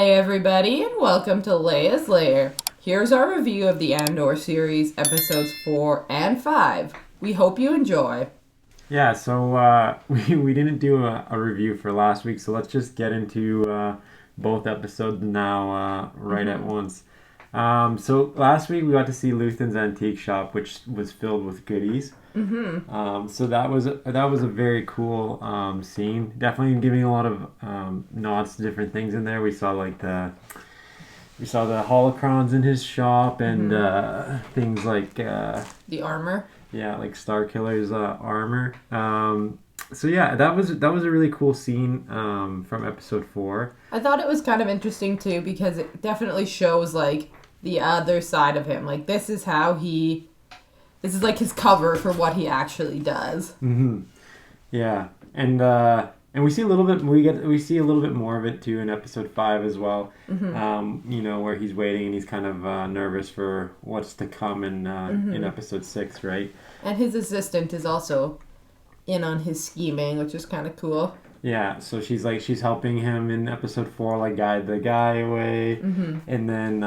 Hey everybody, and welcome to Leia's Lair. Here's our review of the Andor Series, episodes 4 and 5. We hope you enjoy. Yeah, so we didn't do a review for last week, so let's just get into both episodes now right at once. So last week we got to see Luthen's antique shop, which was filled with goodies. So that was a very cool scene. Definitely giving a lot of nods to different things in there. We saw the holocrons in his shop and things like The armor. yeah, like Star Killer's armor. So yeah, that was a really cool scene from episode 4. I thought it was kind of interesting too because it definitely shows like the other side of him. Like this is like his cover for what he actually does. Yeah, and we see a little bit. We see a little bit more of it too in episode 5 as well. Where he's waiting and he's kind of nervous for what's to come in episode 6, right? And his assistant is also in on his scheming, which is kind of cool. Yeah, so she's helping him in episode 4, like guide the guy away, and then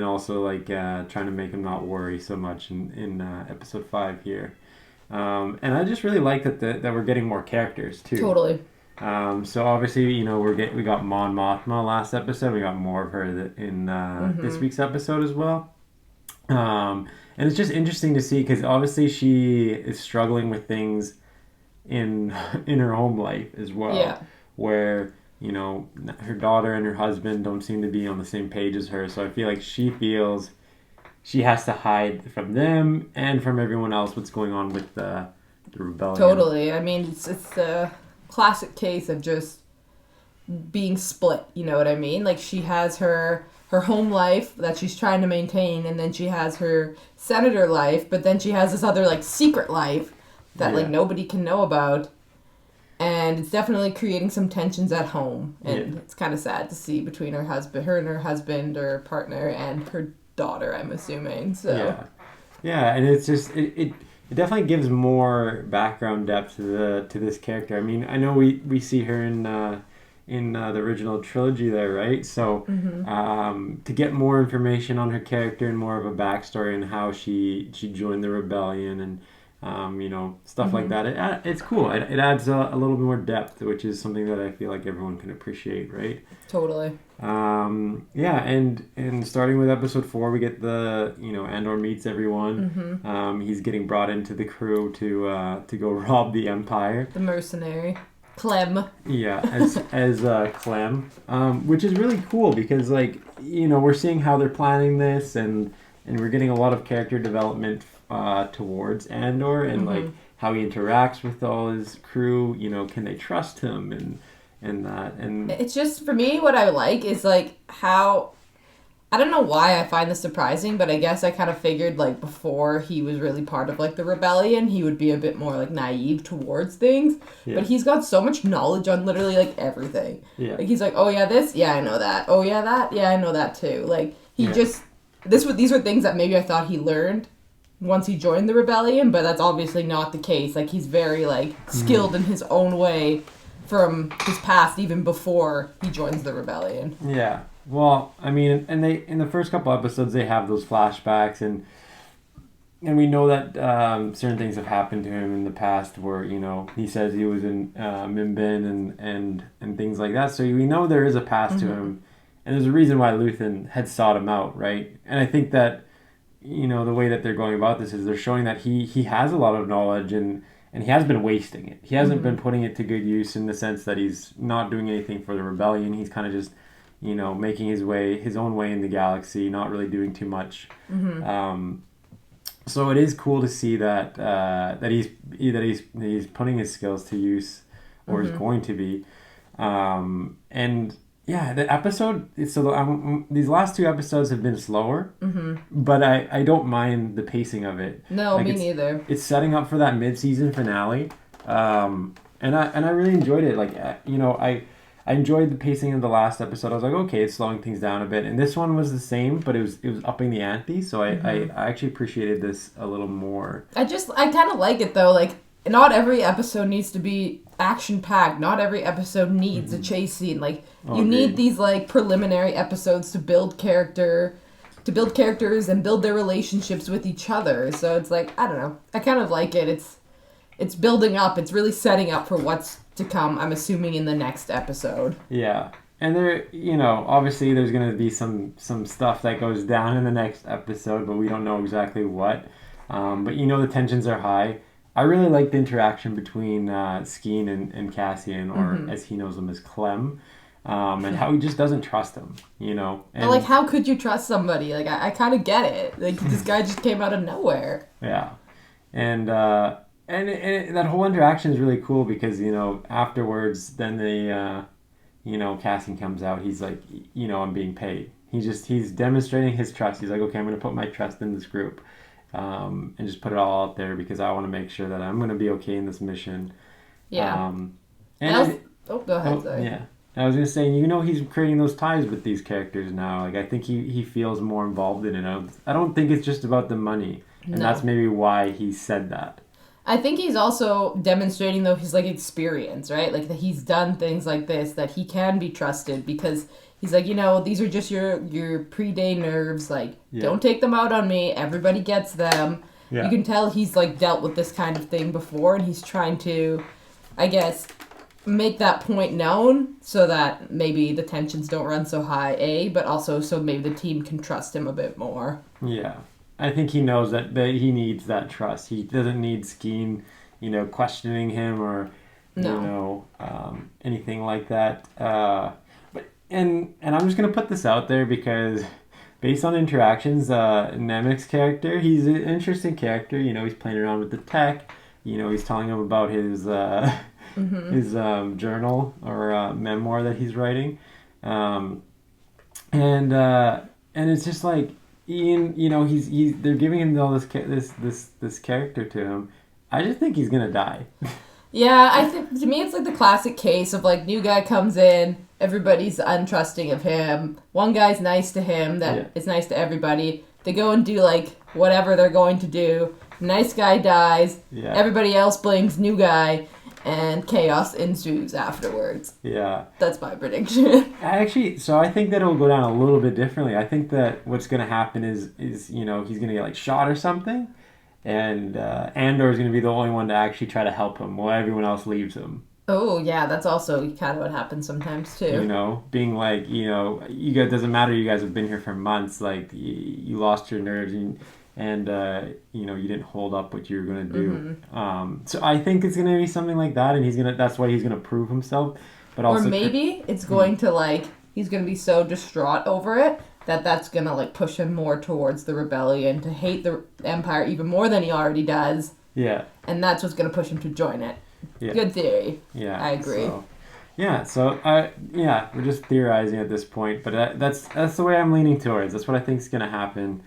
also like trying to make him not worry so much in episode 5 here. And I just really like that we're getting more characters too. Totally. So obviously, we got Mon Mothma last episode. We got more of her in this week's episode as well. And it's just interesting to see because obviously she is struggling with things in her home life as well. Yeah. Where her daughter and her husband don't seem to be on the same page as her. So I feel like she feels she has to hide from them and from everyone else what's going on with the rebellion. Totally. I mean, it's a classic case of just being split. You know what I mean? Like she has her home life that she's trying to maintain, and then she has her senator life, but then she has this other like secret life that like nobody can know about. And it's definitely creating some tensions at home, and it's kind of sad to see between her and her husband or partner and her daughter, I'm assuming. So and it's just it definitely gives more background depth to this character. I mean, I know we see her in the original trilogy there, right? So to get more information on her character and more of a backstory and how she joined the rebellion and stuff like that, it's cool. It adds a little bit more depth, which is something that I feel like everyone can appreciate, right? Totally. And starting with episode 4, we get Andor meets everyone. He's getting brought into the crew to go rob the Empire. The mercenary. Clem. Yeah, as Clem, which is really cool because we're seeing how they're planning this and we're getting a lot of character development towards Andor and like how he interacts with all his crew. Can they trust him and that, and it's just, for me, what I like is like how, I don't know why I find this surprising, but I guess I kind of figured like before he was really part of like the rebellion, he would be a bit more like naive towards things. But he's got so much knowledge on literally like everything. Like he's like, oh yeah, this, yeah, I know that. Oh yeah, that, yeah, I know that too. Like he just, these were things that maybe I thought he learned once he joined the rebellion, but that's obviously not the case. Like he's very like skilled in his own way from his past, even before he joins the rebellion. Yeah. Well, I mean, and they in the first couple episodes they have those flashbacks, and we know that certain things have happened to him in the past, where he says he was in Minbin and things like that. So we know there is a past to him, and there's a reason why Luthen had sought him out, right? And I think that the way that they're going about this is they're showing that he has a lot of knowledge and he has been wasting it. He hasn't been putting it to good use in the sense that he's not doing anything for the rebellion. He's kind of just making his own way in the galaxy, not really doing too much. So it is cool to see that he's putting his skills to use, or is going to be. And yeah, the episode. So these last 2 episodes have been slower, but I don't mind the pacing of it. No, me neither. It's setting up for that mid-season finale, and I really enjoyed it. Like I enjoyed the pacing of the last episode. I was like, okay, it's slowing things down a bit, and this one was the same, but it was upping the ante. So I actually appreciated this a little more. I kind of like it though. Like not every episode needs to be action-packed. Not every episode needs a chase scene. Like, you Agreed. need these, like, preliminary episodes to build characters and build their relationships with each other. So it's like, I don't know. I kind of like it. It's building up. It's really setting up for what's to come, I'm assuming, in the next episode. Yeah. And there, obviously there's going to be some stuff that goes down in the next episode, but we don't know exactly what. But the tensions are high. I really like the interaction between Skeen and Cassian, or as he knows him as Clem, and how he just doesn't trust him, And, but, like, how could you trust somebody? Like, I kind of get it. Like, this guy just came out of nowhere. Yeah. And that whole interaction is really cool because, afterwards, then Cassian comes out. He's like, I'm being paid. He's demonstrating his trust. He's like, okay, I'm going to put my trust in this group. And just put it all out there because I want to make sure that I'm going to be okay in this mission. Yeah. Go ahead, sorry. Yeah. I was going to say, he's creating those ties with these characters now. Like, I think he feels more involved in it. I don't think it's just about the money. And that's maybe why he said that. I think he's also demonstrating, though, his, like, experience, right? Like, that he's done things like this, that he can be trusted because he's like, these are just your pre-day nerves. Like, don't take them out on me. Everybody gets them. Yeah. You can tell he's, like, dealt with this kind of thing before, and he's trying to, I guess, make that point known so that maybe the tensions don't run so high, but also so maybe the team can trust him a bit more. Yeah. I think he knows that he needs that trust. He doesn't need Skeen, questioning him or, anything like that. And I'm just going to put this out there because based on interactions, Nemec's character, he's an interesting character. He's playing around with the tech. He's telling him about his his journal or memoir that he's writing. And it's just like, Ian, they're giving him all this character to him. I just think he's going to die. Yeah, I think, to me, it's like the classic case of, like, new guy comes in, everybody's untrusting of him. One guy's nice to him, is nice to everybody. They go and do, like, whatever they're going to do. Nice guy dies. Yeah. Everybody else blames new guy, and chaos ensues afterwards. Yeah. That's my prediction. I think that it'll go down a little bit differently. I think that what's going to happen is he's going to get, like, shot or something. And Andor is going to be the only one to actually try to help him while everyone else leaves him. Oh, yeah, that's also kind of what happens sometimes, too. Being like, you guys, doesn't matter, you guys have been here for months, like, you lost your nerves and you didn't hold up what you were going to do. Mm-hmm. So I think it's going to be something like that, and that's why he's going to prove himself. But also, or maybe it's going to, like, he's going to be so distraught over it that's going to, like, push him more towards the rebellion, to hate the Empire even more than he already does. Yeah. And that's what's going to push him to join it. Yeah. Good theory. Yeah. I agree. We're just theorizing at this point, but that's the way I'm leaning towards. That's what I think is going to happen.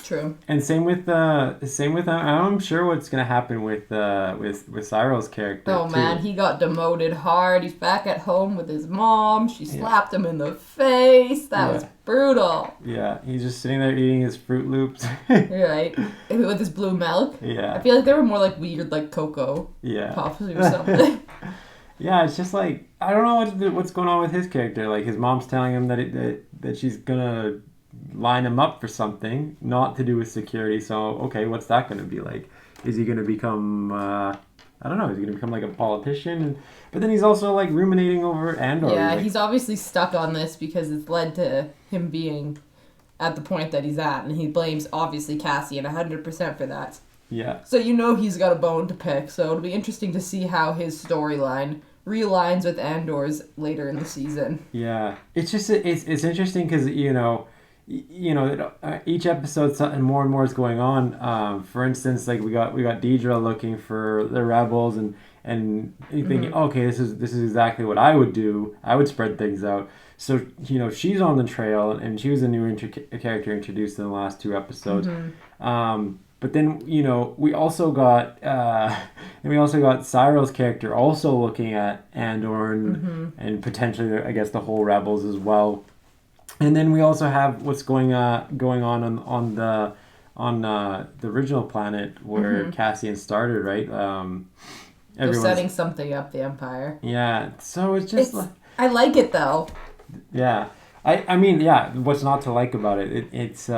True. And same with I'm sure what's going to happen with Syril's character. Oh, too. Man, he got demoted hard. He's back at home with his mom. She slapped him in the face. That was brutal. Yeah, he's just sitting there eating his Fruit Loops. Right. With his blue milk. Yeah. I feel like they were more like weird, like cocoa puffs or something. Yeah, it's just like, I don't know what's going on with his character. Like, his mom's telling him that she's gonna line him up for something not to do with security. So, okay, what's that going to be like? Is he going to become, I don't know, is he going to become like a politician? But then he's also like ruminating over Andor. Yeah, he's obviously stuck on this because it's led to him being at the point that he's at. And he blames, obviously, Cassian 100% for that. Yeah. So he's got a bone to pick. So it'll be interesting to see how his storyline realigns with Andor's later in the season. Yeah. It's just, it's interesting because, each episode something more and more is going on. For instance, like we got Dedra looking for the rebels and thinking, okay, this is exactly what I would do. I would spread things out. So she's on the trail, and she was a new character introduced in the last 2 episodes. But then we also got Syril's character also looking at Andor and potentially, I guess, the whole rebels as well. And then we also have what's going on the original planet where Cassian started, right? They're setting something up, the Empire. Yeah, so it's just I like it though. Yeah, I mean, yeah. What's not to like about it? It's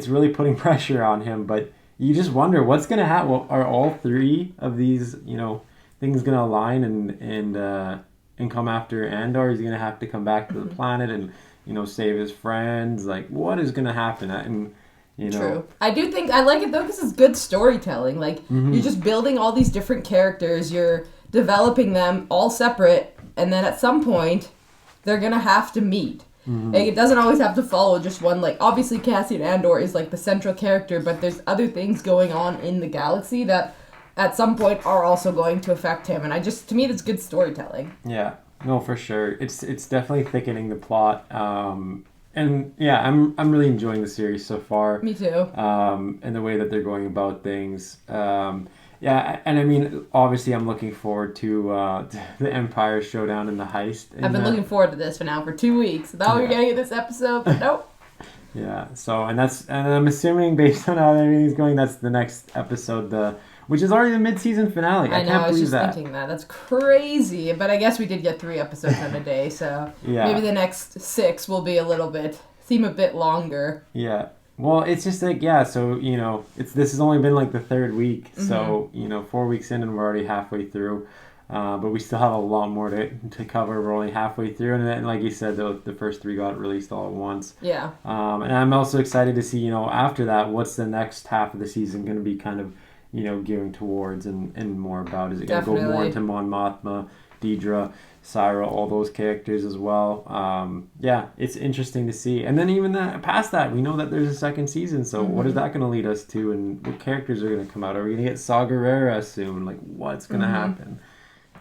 really putting pressure on him, but you just wonder what's gonna happen. Well, are all three of these, things gonna align and come after Andor? Is he gonna have to come back to the planet and save his friends? Like, what is gonna happen? And True. I do think I like it though because it's good storytelling. Like you're just building all these different characters. You're developing them all separate, and then at some point, they're gonna have to meet. Like, it doesn't always have to follow just one. Like, obviously, Cassian Andor is like the central character, but there's other things going on in the galaxy that, at some point, are also going to affect him. And to me, that's good storytelling. Yeah, no, for sure. It's definitely thickening the plot. And yeah, I'm really enjoying the series so far. Me too. And the way that they're going about things. Yeah, and I mean, obviously, I'm looking forward to the Empire showdown and the heist. I've been looking forward to this for 2 weeks. Thought we were getting this episode, but nope. Yeah. So, and I'm assuming based on how everything's going, that's the next episode, which is already the mid-season finale. I can't believe that. I was just thinking that. That's crazy. But I guess we did get 3 episodes in a day, so maybe the next 6 will be seem a bit longer. Yeah. Well, it's just like, so, this has only been like the 3rd week. So, 4 weeks in and we're already halfway through. But we still have a lot more to cover. We're only halfway through. And then, like you said, the first 3 got released all at once. Yeah. And I'm also excited to see, after that, what's the next half of the season going to be kind of, gearing towards and more about. Is it going to go more into Mon Mothma, Dedra, Syra, all those characters as well. It's interesting to see. And then even past that, we know that there's a 2nd season. So what is that going to lead us to, and what characters are going to come out? Are we going to get Saw Gerrera soon? Like, what's going to happen?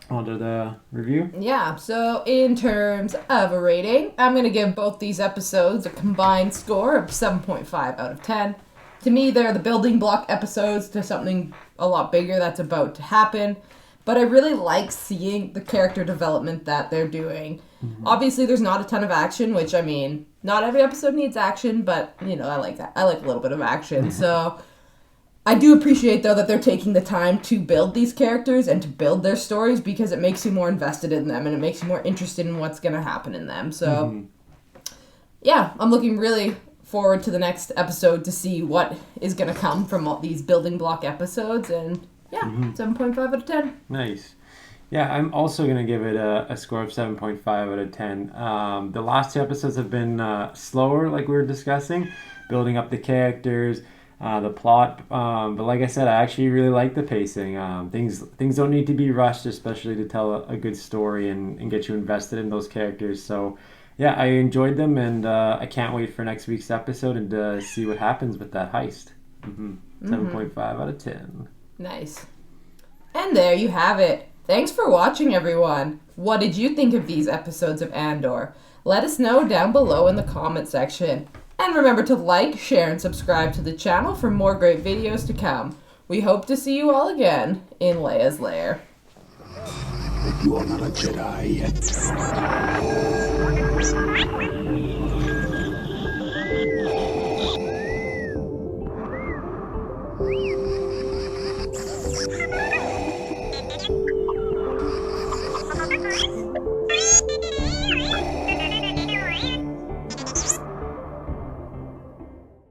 On to the review? Yeah, so in terms of a rating, I'm going to give both these episodes a combined score of 7.5 out of 10. To me, they're the building block episodes to something a lot bigger that's about to happen. But I really like seeing the character development that they're doing. Obviously, there's not a ton of action, which, I mean, not every episode needs action, but, I like that. I like a little bit of action. So I do appreciate, though, that they're taking the time to build these characters and to build their stories because it makes you more invested in them and it makes you more interested in what's going to happen in them. So, yeah, I'm looking really forward to the next episode to see what is going to come from all these building block episodes, and 7.5 out of 10. Nice. Yeah, I'm also going to give it a score of 7.5 out of 10. The last 2 episodes have been slower, like we were discussing, building up the characters, the plot. But like I said, I actually really like the pacing. Things don't need to be rushed, especially to tell a good story and get you invested in those characters. So, yeah, I enjoyed them, and I can't wait for next week's episode and to see what happens with that heist. 7.5 out of 10. Nice. And there you have it. Thanks for watching, everyone. What did you think of these episodes of Andor? Let us know down below in the comment section. And remember to like, share, and subscribe to the channel for more great videos to come. We hope to see you all again in Leia's Lair. You are not a Jedi yet.